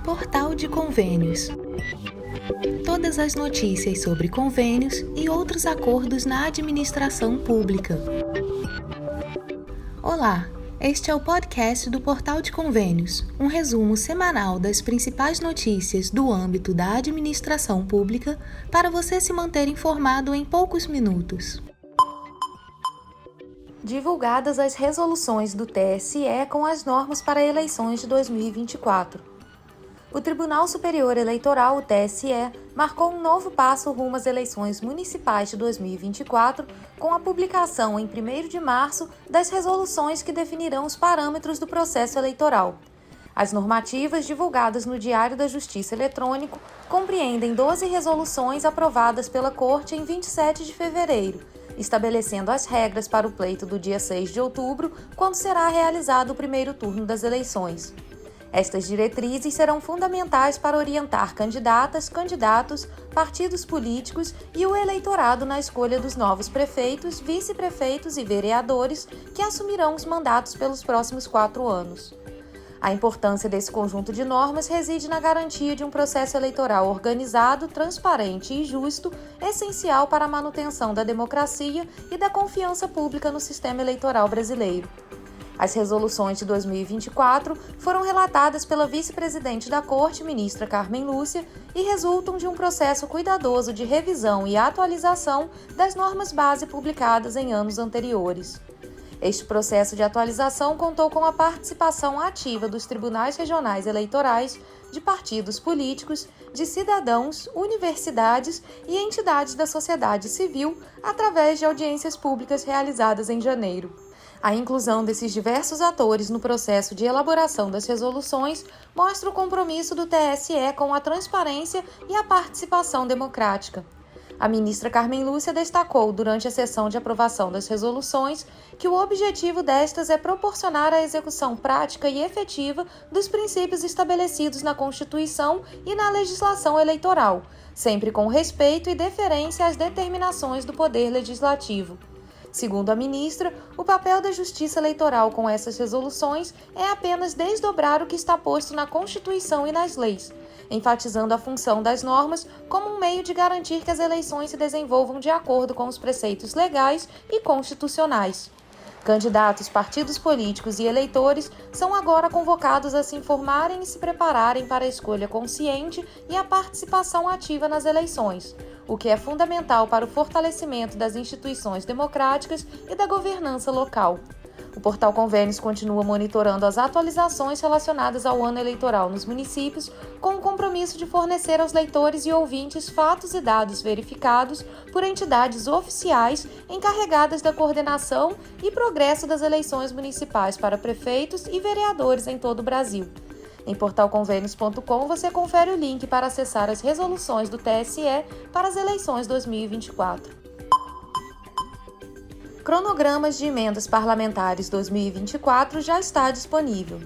Portal de Convênios. Todas as notícias sobre convênios e outros acordos na administração pública. Olá, este é o podcast do Portal de Convênios, um resumo semanal das principais notícias do âmbito da administração pública para você se manter informado em poucos minutos. Divulgadas as resoluções do TSE com as normas para eleições de 2024. O Tribunal Superior Eleitoral, o TSE, marcou um novo passo rumo às eleições municipais de 2024 com a publicação em 1º de março das resoluções que definirão os parâmetros do processo eleitoral. As normativas divulgadas no Diário da Justiça Eletrônico compreendem 12 resoluções aprovadas pela Corte em 27 de fevereiro, estabelecendo as regras para o pleito do dia 6 de outubro, quando será realizado o primeiro turno das eleições. Estas diretrizes serão fundamentais para orientar candidatas, candidatos, partidos políticos e o eleitorado na escolha dos novos prefeitos, vice-prefeitos e vereadores que assumirão os mandatos pelos próximos 4 anos. A importância desse conjunto de normas reside na garantia de um processo eleitoral organizado, transparente e justo, essencial para a manutenção da democracia e da confiança pública no sistema eleitoral brasileiro. As resoluções de 2024 foram relatadas pela vice-presidente da Corte, ministra Carmen Lúcia, e resultam de um processo cuidadoso de revisão e atualização das normas base publicadas em anos anteriores. Este processo de atualização contou com a participação ativa dos tribunais regionais eleitorais, de partidos políticos, de cidadãos, universidades e entidades da sociedade civil, através de audiências públicas realizadas em janeiro. A inclusão desses diversos atores no processo de elaboração das resoluções mostra o compromisso do TSE com a transparência e a participação democrática. A ministra Carmen Lúcia destacou, durante a sessão de aprovação das resoluções, que o objetivo destas é proporcionar a execução prática e efetiva dos princípios estabelecidos na Constituição e na legislação eleitoral, sempre com respeito e deferência às determinações do Poder Legislativo. Segundo a ministra, o papel da Justiça Eleitoral com essas resoluções é apenas desdobrar o que está posto na Constituição e nas leis, enfatizando a função das normas como um meio de garantir que as eleições se desenvolvam de acordo com os preceitos legais e constitucionais. Candidatos, partidos políticos e eleitores são agora convocados a se informarem e se prepararem para a escolha consciente e a participação ativa nas eleições, o que é fundamental para o fortalecimento das instituições democráticas e da governança local. O Portal Convênios continua monitorando as atualizações relacionadas ao ano eleitoral nos municípios, com o compromisso de fornecer aos leitores e ouvintes fatos e dados verificados por entidades oficiais encarregadas da coordenação e progresso das eleições municipais para prefeitos e vereadores em todo o Brasil. Em portalconvênios.com você confere o link para acessar as resoluções do TSE para as eleições 2024. Cronogramas de emendas parlamentares 2024 já está disponível.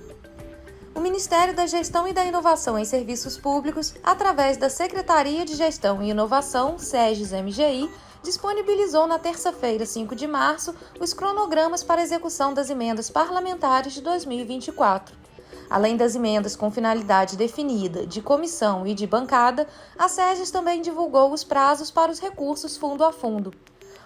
O Ministério da Gestão e da Inovação em Serviços Públicos, através da Secretaria de Gestão e Inovação, SEGES-MGI, disponibilizou na terça-feira, 5 de março, os cronogramas para execução das emendas parlamentares de 2024. Além das emendas com finalidade definida, de comissão e de bancada, a SEGES também divulgou os prazos para os recursos fundo a fundo.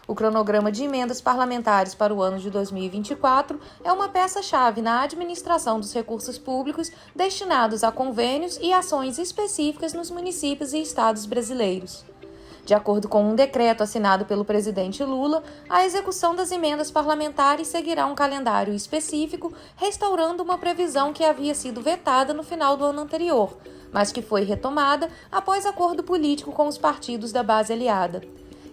O cronograma de emendas parlamentares para o ano de 2024 é uma peça-chave na administração dos recursos públicos destinados a convênios e ações específicas nos municípios e estados brasileiros. De acordo com um decreto assinado pelo presidente Lula, a execução das emendas parlamentares seguirá um calendário específico, restaurando uma previsão que havia sido vetada no final do ano anterior, mas que foi retomada após acordo político com os partidos da base aliada.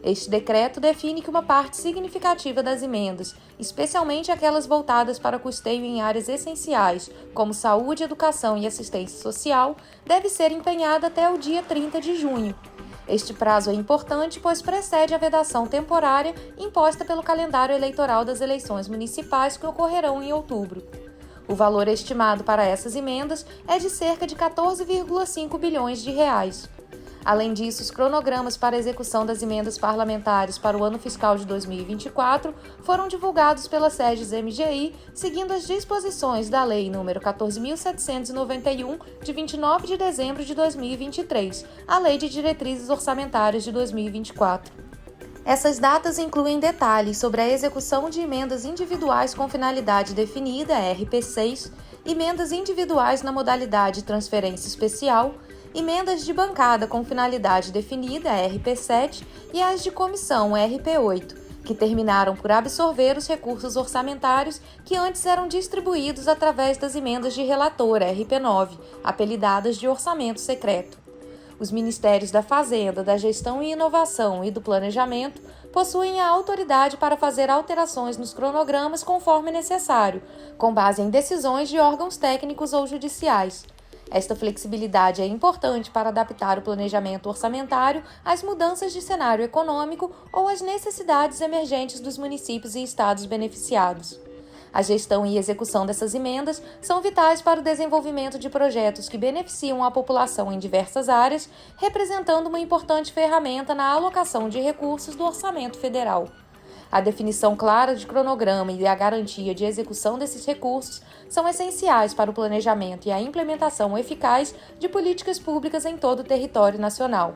Este decreto define que uma parte significativa das emendas, especialmente aquelas voltadas para custeio em áreas essenciais, como saúde, educação e assistência social, deve ser empenhada até o dia 30 de junho. Este prazo é importante, pois precede a vedação temporária imposta pelo calendário eleitoral das eleições municipais que ocorrerão em outubro. O valor estimado para essas emendas é de cerca de 14,5 bilhões de reais. Além disso, os cronogramas para a execução das emendas parlamentares para o ano fiscal de 2024 foram divulgados pelas sedes MGI, seguindo as disposições da Lei nº 14.791, de 29 de dezembro de 2023, a Lei de Diretrizes Orçamentárias de 2024. Essas datas incluem detalhes sobre a execução de emendas individuais com finalidade definida, RP6, emendas individuais na modalidade transferência especial, emendas de bancada com finalidade definida, RP7, e as de comissão, RP8, que terminaram por absorver os recursos orçamentários que antes eram distribuídos através das emendas de relator, RP9, apelidadas de orçamento secreto. Os Ministérios da Fazenda, da Gestão e Inovação e do Planejamento possuem a autoridade para fazer alterações nos cronogramas conforme necessário, com base em decisões de órgãos técnicos ou judiciais. Esta flexibilidade é importante para adaptar o planejamento orçamentário às mudanças de cenário econômico ou às necessidades emergentes dos municípios e estados beneficiados. A gestão e execução dessas emendas são vitais para o desenvolvimento de projetos que beneficiam a população em diversas áreas, representando uma importante ferramenta na alocação de recursos do orçamento federal. A definição clara de cronograma e a garantia de execução desses recursos são essenciais para o planejamento e a implementação eficaz de políticas públicas em todo o território nacional.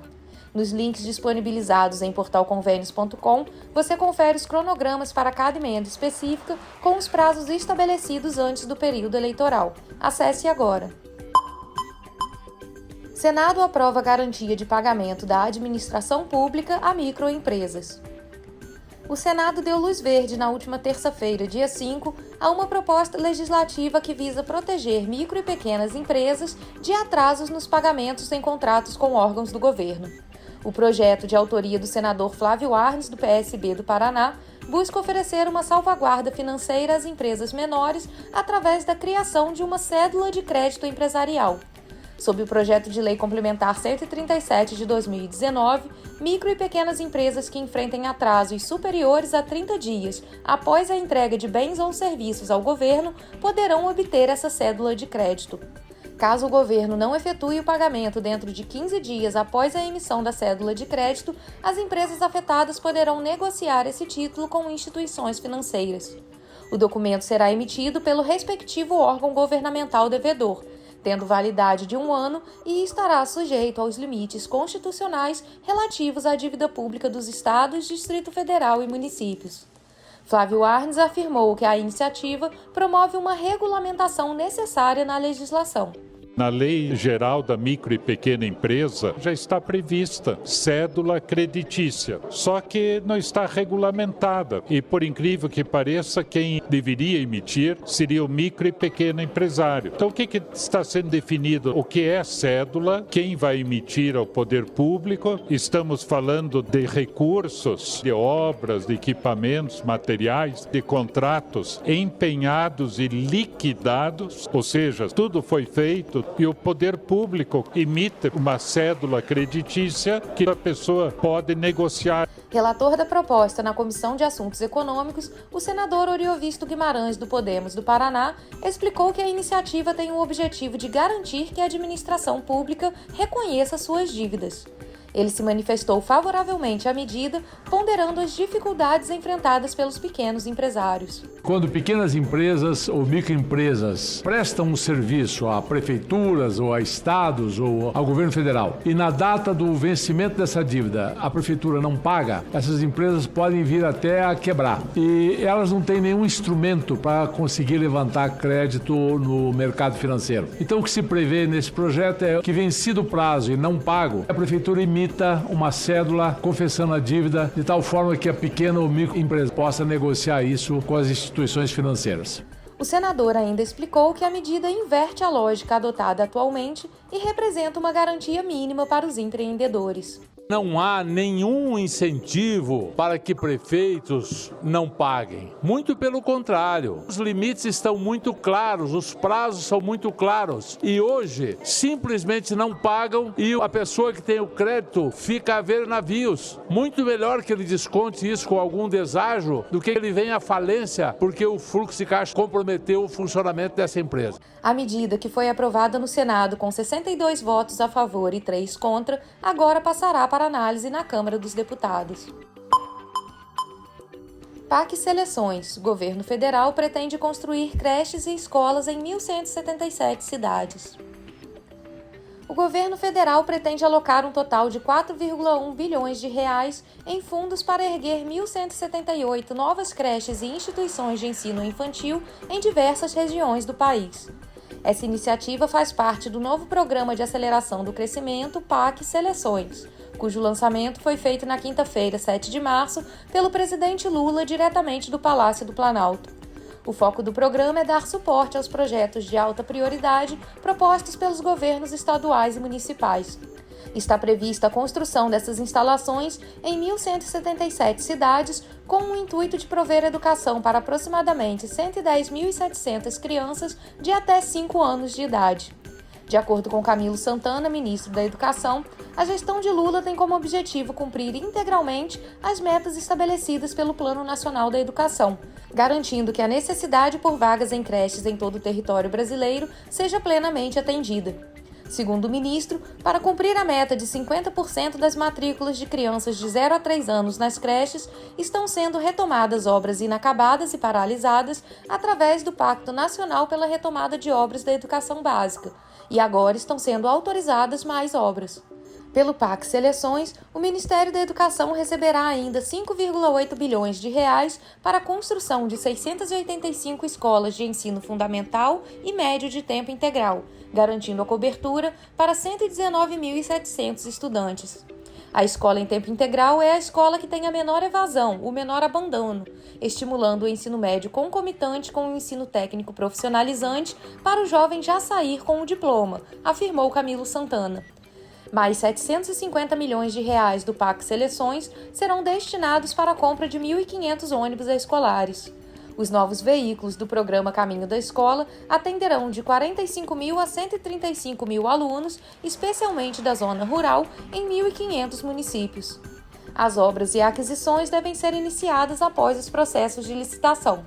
Nos links disponibilizados em portalconvênios.com, você confere os cronogramas para cada emenda específica com os prazos estabelecidos antes do período eleitoral. Acesse agora. Senado aprova garantia de pagamento da administração pública a microempresas. O Senado deu luz verde na última terça-feira, dia 5, a uma proposta legislativa que visa proteger micro e pequenas empresas de atrasos nos pagamentos em contratos com órgãos do governo. O projeto, de autoria do senador Flávio Arnes, do PSB do Paraná, busca oferecer uma salvaguarda financeira às empresas menores através da criação de uma cédula de crédito empresarial. Sob o projeto de lei complementar 137 de 2019, micro e pequenas empresas que enfrentem atrasos superiores a 30 dias após a entrega de bens ou serviços ao governo poderão obter essa cédula de crédito. Caso o governo não efetue o pagamento dentro de 15 dias após a emissão da cédula de crédito, as empresas afetadas poderão negociar esse título com instituições financeiras. O documento será emitido pelo respectivo órgão governamental devedor, tendo validade de 1 ano e estará sujeito aos limites constitucionais relativos à dívida pública dos estados, Distrito Federal e municípios. Flávio Arnes afirmou que a iniciativa promove uma regulamentação necessária na legislação. Na Lei Geral da Micro e Pequena Empresa já está prevista cédula creditícia, só que não está regulamentada e, por incrível que pareça, quem deveria emitir seria o micro e pequeno empresário. Então, o que está sendo definido? O que é cédula? Quem vai emitir ao poder público? Estamos falando de recursos, de obras, de equipamentos, materiais, de contratos empenhados e liquidados, ou seja, tudo foi feito e o poder público emite uma cédula creditícia que a pessoa pode negociar. Relator da proposta na Comissão de Assuntos Econômicos, o senador Oriovisto Guimarães, do Podemos do Paraná, explicou que a iniciativa tem o objetivo de garantir que a administração pública reconheça suas dívidas. Ele se manifestou favoravelmente à medida, ponderando as dificuldades enfrentadas pelos pequenos empresários. Quando pequenas empresas ou microempresas prestam um serviço a prefeituras ou a estados ou ao governo federal e na data do vencimento dessa dívida a prefeitura não paga, essas empresas podem vir até a quebrar e elas não têm nenhum instrumento para conseguir levantar crédito no mercado financeiro. Então o que se prevê nesse projeto é que, vencido o prazo e não pago, a prefeitura emita uma cédula confessando a dívida de tal forma que a pequena ou microempresa possa negociar isso com as instituições financeiras. O senador ainda explicou que a medida inverte a lógica adotada atualmente e representa uma garantia mínima para os empreendedores. Não há nenhum incentivo para que prefeitos não paguem. Muito pelo contrário. Os limites estão muito claros, os prazos são muito claros. E hoje, simplesmente não pagam e a pessoa que tem o crédito fica a ver navios. Muito melhor que ele desconte isso com algum deságio do que ele venha à falência porque o fluxo de caixa comprometeu o funcionamento dessa empresa. A medida, que foi aprovada no Senado com 62 votos a favor e 3 contra, agora passará para análise na Câmara dos Deputados. PAC Seleções. Governo federal pretende construir creches e escolas em 1.177 cidades. O governo federal pretende alocar um total de 4,1 bilhões de reais em fundos para erguer 1.178 novas creches e instituições de ensino infantil em diversas regiões do país. Essa iniciativa faz parte do novo Programa de Aceleração do Crescimento, PAC Seleções, cujo lançamento foi feito na quinta-feira, 7 de março, pelo presidente Lula diretamente do Palácio do Planalto. O foco do programa é dar suporte aos projetos de alta prioridade propostos pelos governos estaduais e municipais. Está prevista a construção dessas instalações em 1.177 cidades, com o intuito de prover educação para aproximadamente 110.700 crianças de até 5 anos de idade. De acordo com Camilo Santana, ministro da Educação, a gestão de Lula tem como objetivo cumprir integralmente as metas estabelecidas pelo Plano Nacional da Educação, garantindo que a necessidade por vagas em creches em todo o território brasileiro seja plenamente atendida. Segundo o ministro, para cumprir a meta de 50% das matrículas de crianças de 0 a 3 anos nas creches, estão sendo retomadas obras inacabadas e paralisadas através do Pacto Nacional pela Retomada de Obras da Educação Básica, e agora estão sendo autorizadas mais obras. Pelo PAC Seleções, o Ministério da Educação receberá ainda 5,8 bilhões de reais para a construção de 685 escolas de ensino fundamental e médio de tempo integral, garantindo a cobertura para 119.700 estudantes. A escola em tempo integral é a escola que tem a menor evasão, o menor abandono, estimulando o ensino médio concomitante com o ensino técnico profissionalizante para o jovem já sair com o diploma, afirmou Camilo Santana. Mais 750 milhões de reais do PAC Seleções serão destinados para a compra de 1.500 ônibus escolares. Os novos veículos do programa Caminho da Escola atenderão de 45.000 a 135.000 alunos, especialmente da zona rural, em 1.500 municípios. As obras e aquisições devem ser iniciadas após os processos de licitação.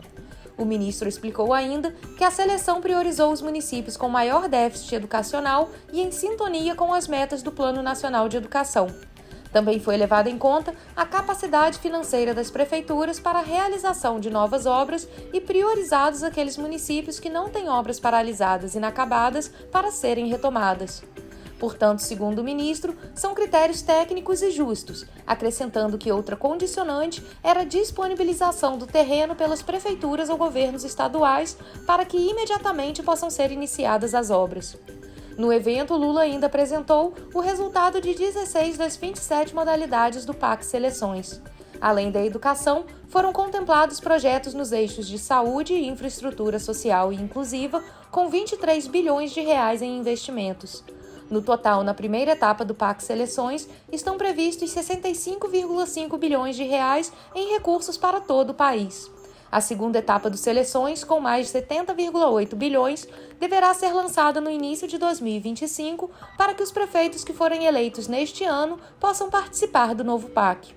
O ministro explicou ainda que a seleção priorizou os municípios com maior déficit educacional e em sintonia com as metas do Plano Nacional de Educação. Também foi levada em conta a capacidade financeira das prefeituras para a realização de novas obras e priorizados aqueles municípios que não têm obras paralisadas e inacabadas para serem retomadas. Portanto, segundo o ministro, são critérios técnicos e justos, acrescentando que outra condicionante era a disponibilização do terreno pelas prefeituras ou governos estaduais para que imediatamente possam ser iniciadas as obras. No evento, Lula ainda apresentou o resultado de 16 das 27 modalidades do PAC Seleções. Além da educação, foram contemplados projetos nos eixos de saúde e infraestrutura social e inclusiva, com 23 bilhões de reais em investimentos. No total, na primeira etapa do PAC Seleções, estão previstos 65,5 bilhões de reais em recursos para todo o país. A segunda etapa do Seleções, com mais de 70,8 bilhões, deverá ser lançada no início de 2025 para que os prefeitos que forem eleitos neste ano possam participar do novo PAC.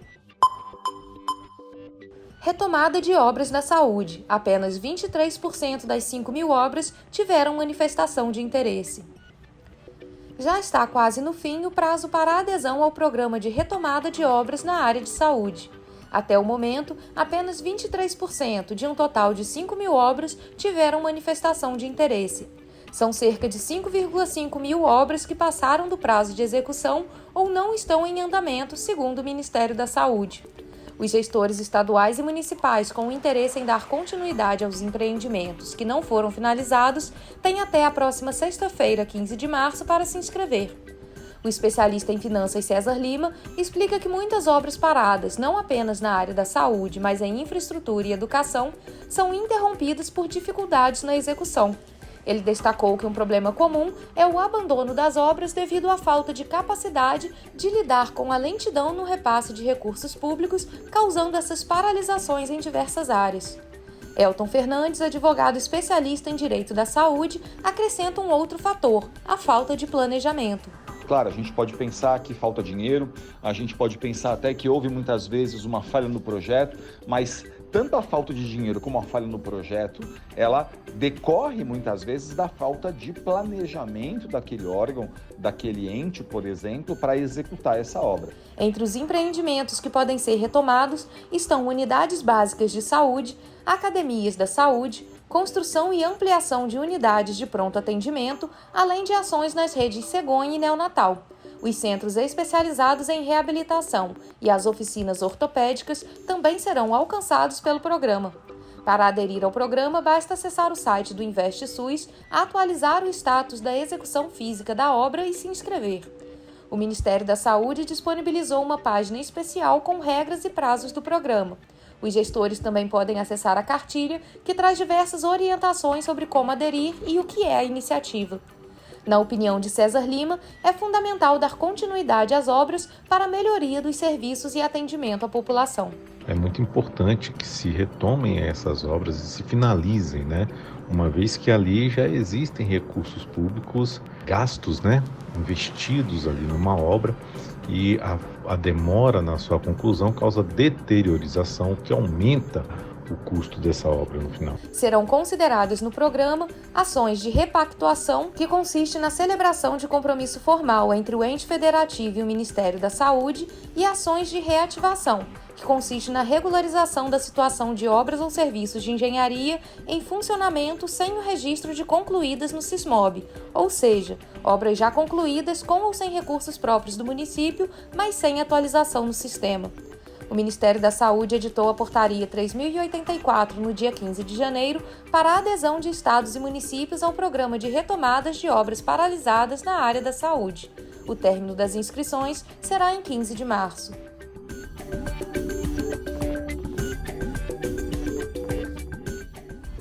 Retomada de obras na saúde. Apenas 23% das 5.000 obras tiveram manifestação de interesse. Já está quase no fim o prazo para a adesão ao programa de retomada de obras na área de saúde. Até o momento, apenas 23% de um total de 5.000 obras tiveram manifestação de interesse. São cerca de 5,5 mil obras que passaram do prazo de execução ou não estão em andamento, segundo o Ministério da Saúde. Os gestores estaduais e municipais com interesse em dar continuidade aos empreendimentos que não foram finalizados têm até a próxima sexta-feira, 15 de março, para se inscrever. O especialista em finanças César Lima explica que muitas obras paradas, não apenas na área da saúde, mas em infraestrutura e educação, são interrompidas por dificuldades na execução. Ele destacou que um problema comum é o abandono das obras devido à falta de capacidade de lidar com a lentidão no repasse de recursos públicos, causando essas paralisações em diversas áreas. Elton Fernandes, advogado especialista em direito da saúde, acrescenta um outro fator, a falta de planejamento. Claro, a gente pode pensar que falta dinheiro, a gente pode pensar até que houve muitas vezes uma falha no projeto, mas tanto a falta de dinheiro como a falha no projeto, ela decorre muitas vezes da falta de planejamento daquele órgão, daquele ente, por exemplo, para executar essa obra. Entre os empreendimentos que podem ser retomados estão unidades básicas de saúde, academias da saúde, construção e ampliação de unidades de pronto atendimento, além de ações nas redes cegonha e neonatal. Os centros especializados em reabilitação e as oficinas ortopédicas também serão alcançados pelo programa. Para aderir ao programa, basta acessar o site do InvestSUS, atualizar o status da execução física da obra e se inscrever. O Ministério da Saúde disponibilizou uma página especial com regras e prazos do programa. Os gestores também podem acessar a cartilha, que traz diversas orientações sobre como aderir e o que é a iniciativa. Na opinião de César Lima, é fundamental dar continuidade às obras para a melhoria dos serviços e atendimento à população. É muito importante que se retomem essas obras e se finalizem, uma vez que ali já existem recursos públicos gastos, investidos ali numa obra, e a demora na sua conclusão causa deteriorização, que aumenta o custo dessa obra no final. Serão consideradas no programa ações de repactuação, que consiste na celebração de compromisso formal entre o ente federativo e o Ministério da Saúde, e ações de reativação, que consiste na regularização da situação de obras ou serviços de engenharia em funcionamento sem o registro de concluídas no SISMOB, ou seja, obras já concluídas com ou sem recursos próprios do município, mas sem atualização no sistema. O Ministério da Saúde editou a Portaria 3084 no dia 15 de janeiro para a adesão de estados e municípios ao programa de retomadas de obras paralisadas na área da saúde. O término das inscrições será em 15 de março.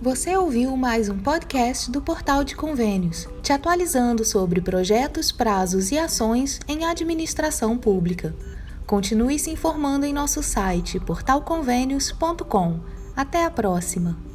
Você ouviu mais um podcast do Portal de Convênios, te atualizando sobre projetos, prazos e ações em administração pública. Continue se informando em nosso site portalconvenios.com. Até a próxima!